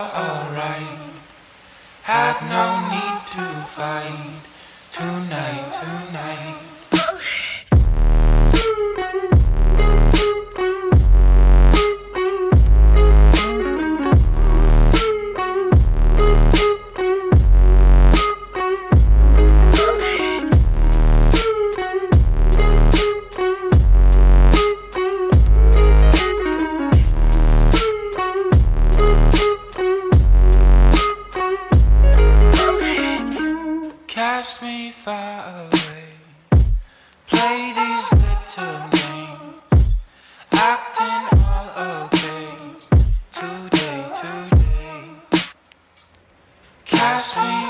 alright. Had no need to fight tonight. Cast me far away. Play these little games. Acting all okay. Today. Cast me